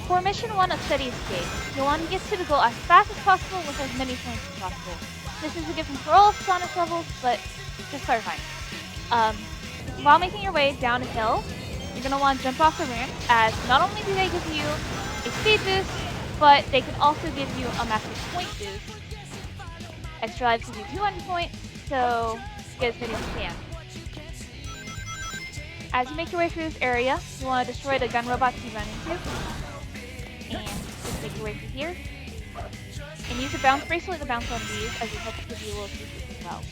For Mission 1 of Cityscape, you'll want to get to the goal as fast as possible with as many points as possible. This is a given for all Sonic levels, but just clarifying. While making your way down a hill, you're going to want to jump off the ramp, as not only do they give you a speed boost, but they can also give you a massive point boost. Extra lives give you 200 points, so get as many as you can. As you make your way through this area, you want to destroy the gun robots you run into. And just make your way through here. And use the bounce bracelet to bounce on these, as it helps give you a little boost as well.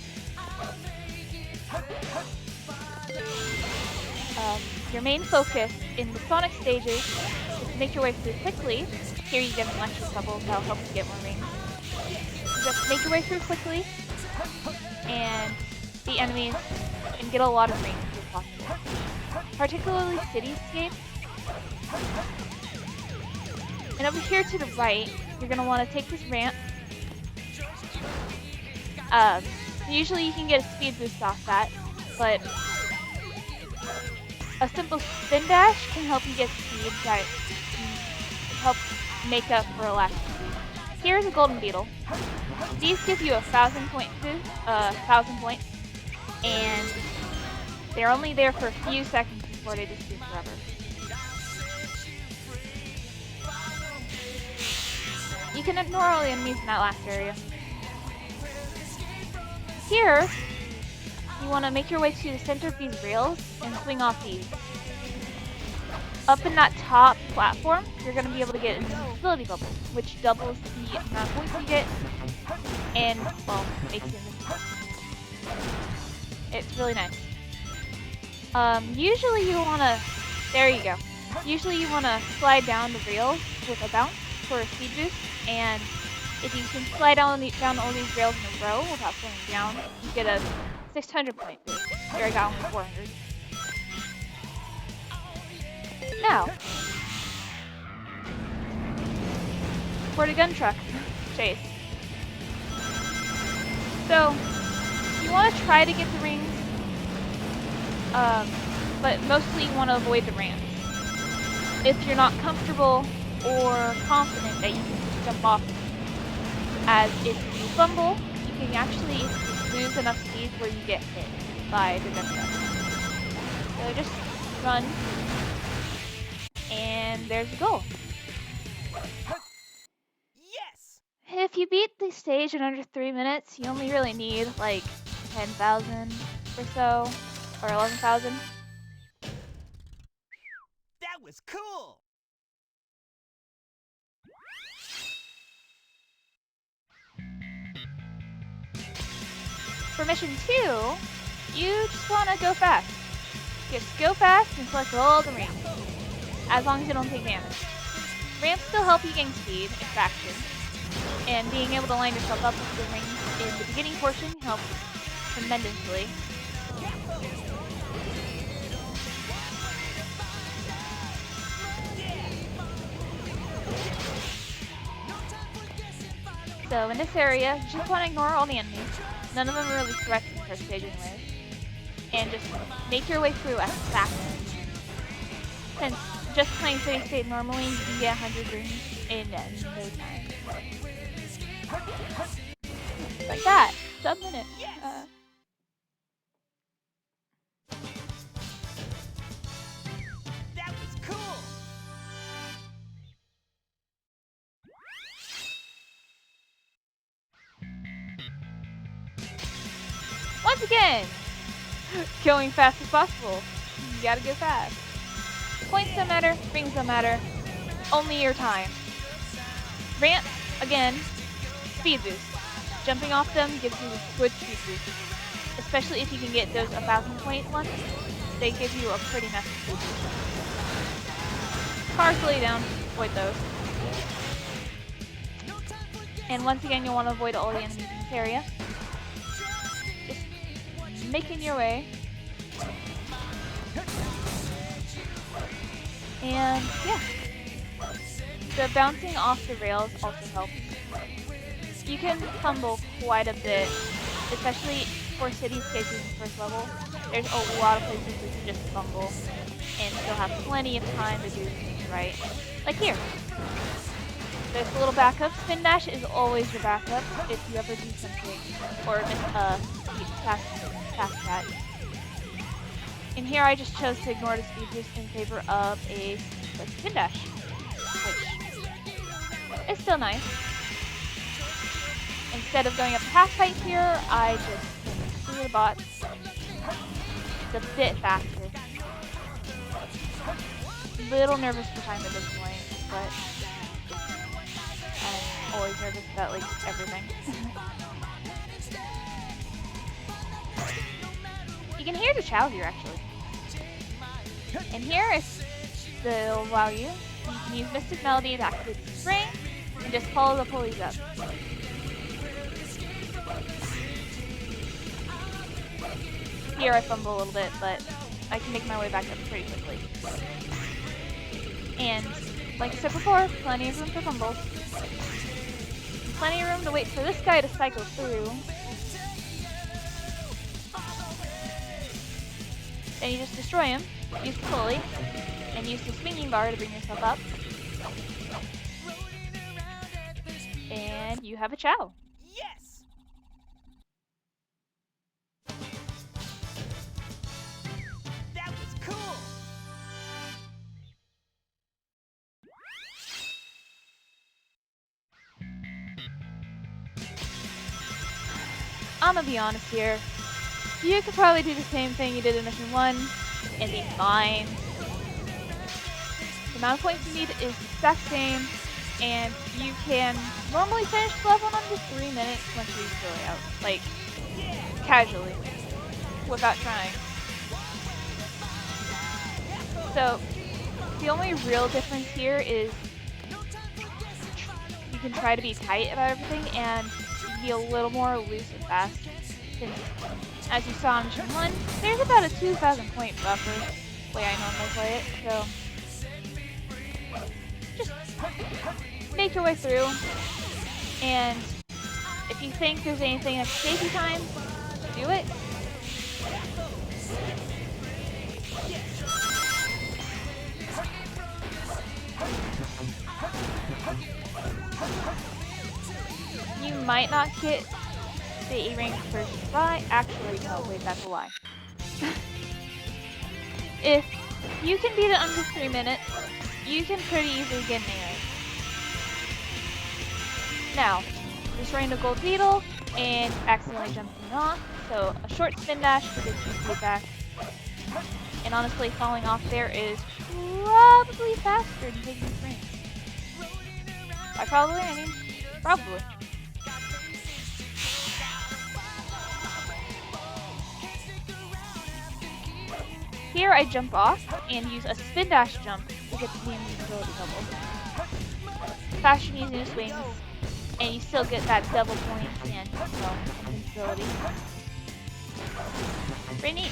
Your main focus in the Sonic stages is to make your way through quickly. Here you get an electric bubble that'll help you get more rings. So just make your way through quickly and beat enemies and get a lot of rings if possible. Particularly Cityscape. And over here to the right, you're going to want to take this ramp. Usually you can get a speed boost off that, but a simple spin dash can help you get speed that can help make up for a lack of speed. Here's a golden beetle. These give you 1,000 points, and they're only there for a few seconds before they disappear forever. You can ignore all the enemies in that last area. Here, you want to make your way to the center of these rails and swing off these. Up in that top platform, you're going to be able to get an invisibility bubble, which doubles the amount of points you get and, well, makes you invisible. It's really nice. Usually you want to, there you go. Usually you want to slide down the rails with a bounce for a speed boost, and if you can slide down all these rails in a row without slowing down, you get a 600 point boost. Here I got only 400. Now, for the gun truck chase. So, you want to try to get the rings, but mostly you want to avoid the ramps. If you're not comfortable or confident that you can just jump off, as if you fumble, you can actually lose enough speed where you get hit by the gun truck. So just run, and there's your goal. Yes! If you beat the stage in under 3 minutes, you only really need like 10,000 or so, or 11,000. That was cool! For mission 2, you just want to go fast. Just go fast and collect all the rings, as long as you don't take damage. Ramps still help you gain speed in faction, and being able to line yourself up with the rings in the beginning portion helps tremendously. So in this area, you just want to ignore all the enemies. None of them are really threats in the first stage anyways. And just make your way through as fast as you can. Since just playing Cityscape normally, you can get 100 rings in no time. Like that. Sub-minute. That was cool! Once again, going fast as possible. You gotta go fast. Points don't matter, rings don't matter, only your time. Ramp, again, speed boost. Jumping off them gives you good speed boost. Especially if you can get those 1,000 point ones, they give you a pretty massive speed boost. Cars lay down, avoid those. And once again, you'll want to avoid all the enemies in this area. Just making your way. And yeah, the bouncing off the rails also helps. You can tumble quite a bit, especially for Cityscape in the first level. There's a lot of places you can just fumble and still have plenty of time to do things right. Like here. There's a little backup. Spin dash is always your backup if you ever do something or miss past that. And here I just chose to ignore the speed boost in favor of a spin dash, which is still nice. Instead of going up to half height here, I just threw the bots. It's a bit faster. Little nervous for time at this point, but I'm always nervous about like everything. You can hear the chow here actually. And here they'll allow you. You can use Mystic Melody to activate the spring and just follow the pulleys up. Here I fumble a little bit, but I can make my way back up pretty quickly. And like I said before, plenty of room for fumbles. Plenty of room to wait for this guy to cycle through. Then you just destroy him, use the pulley, and use the swinging bar to bring yourself up. And you have a chow. Yes! That was cool! I'm gonna be honest here. You could probably do the same thing you did in Mission 1 and be fine. The amount of points you need is the exact same, and you can normally finish the level in under 3 minutes once you reach the layout. Like, casually, without trying. So, the only real difference here is you can try to be tight about everything and be a little more loose and fast. Since, as you saw in Mission 1, there's about a 2,000 point buffer the way I normally play it, so just make your way through, and if you think there's anything that can save you time, do it. You might not get the A-rank first try. Actually, no, wait, that's a lie. If you can beat it under 3 minutes, you can pretty easily get an A-rank. Now, just ran a gold beetle and accidentally jumped me off, so a short spin dash to get you back. And honestly, falling off there is probably faster than taking springs. By probably, I mean probably. Here I jump off and use a spin dash jump to get the invisibility double. Faster than using his wings, and you still get that double point and invincibility. Pretty neat.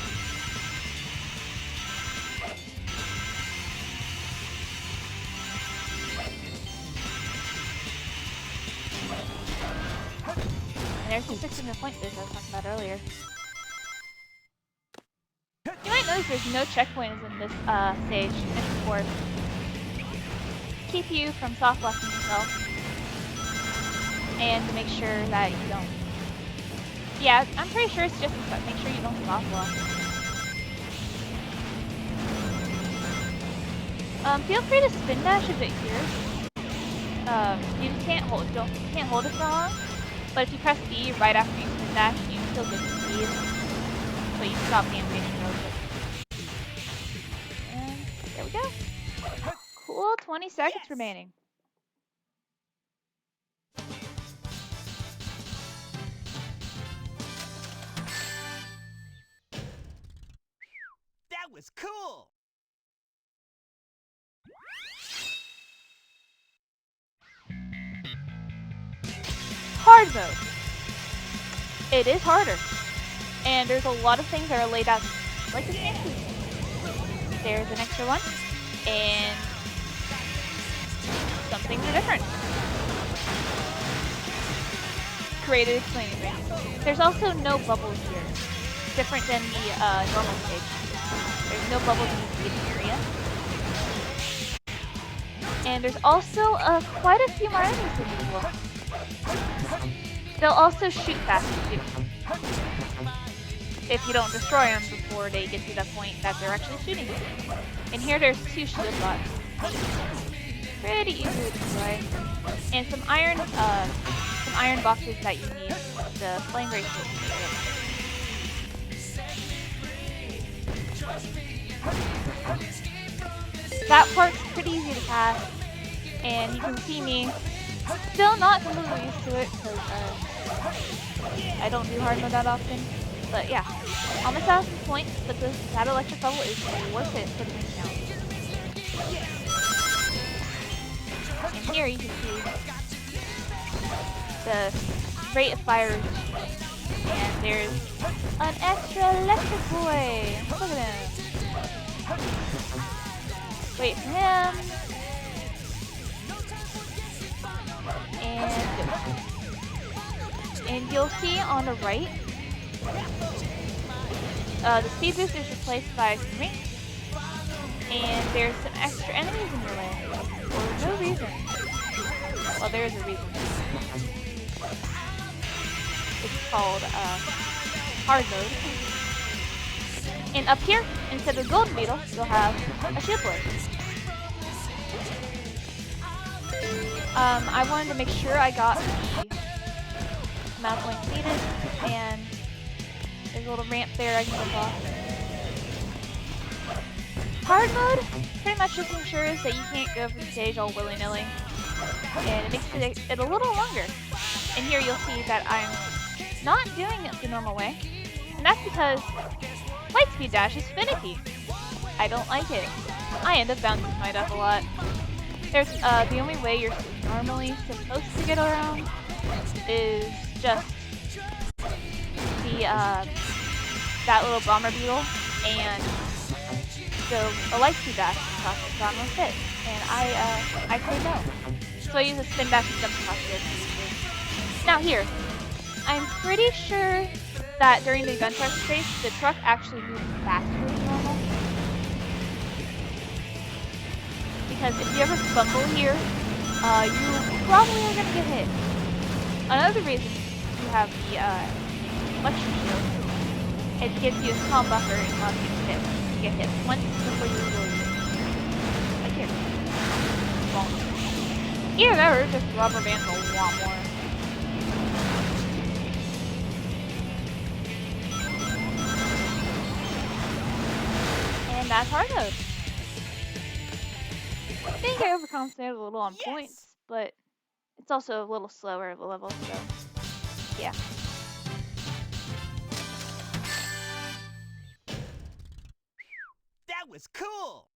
And there's the 600 point boost I was talking about earlier. You might notice there's no checkpoints in this stage, Mission 4. Keep you from soft blocking yourself. And to make sure that you don't. Yeah, I'm pretty sure it's just to make sure you don't soft block. Feel free to spin dash a bit here. You just can't hold it for long. But if you press B right after you spin dash, you still get the speed. So you stop the animation real quick. And there we go. Cool, 20 seconds remaining. That was cool! Hard mode. It is harder. And there's a lot of things that are laid out like the same. There's an extra one, and some things are different. Creative explaining things. There's also no bubbles here, different than the normal stage. There's no bubbles in the beginning area. And there's also quite a few more enemies in this level. They'll also shoot faster too, if you don't destroy them before they get to the point that they're actually shooting you. And here there's 2 shield bots. Pretty easy to destroy. And some iron boxes that you need the flame bracelet to get. That part's pretty easy to pass, and you can see me still not completely used to it because I don't do hard mode that often. But yeah, almost 1,000 points, but that electric level is worth it for the main challenge. And here you can see the rate of fire is cheating. And there's an extra electric boy. Look at him. Wait for him. And you'll see on the right, the speed booster is replaced by some rings. And there's some extra enemies in your way for no reason. Well, there is a reason. It's called hard mode. And up here, instead of golden beetle, you'll have a shield boy. I wanted to make sure I got the amount of points needed, and there's a little ramp there I can jump off. Hard mode pretty much just ensures that you can't go through the stage all willy-nilly, and it makes it a little longer. And here you'll see that I'm not doing it the normal way, and that's because Lightspeed Dash is finicky. I don't like it. I end up bouncing my duck a lot. There's the only way you're normally supposed to get around is just the that little bomber beetle and go a Lightspeed Dash across the bottom of it. And I say no. So I use a spin dash and jump across it. Now here, I'm pretty sure that during the gun truck race, the truck actually moves faster than normal. Because if you ever fumble here, you probably are gonna get hit. Another reason you have the electric shield, it gives you a small buffer in case you get hit once before you really like here. Bonk. Either that or just rubber bands a lot more. And that's hard mode. I think I overcompensated a little on points, but it's also a little slower of a level, so yeah. That was cool!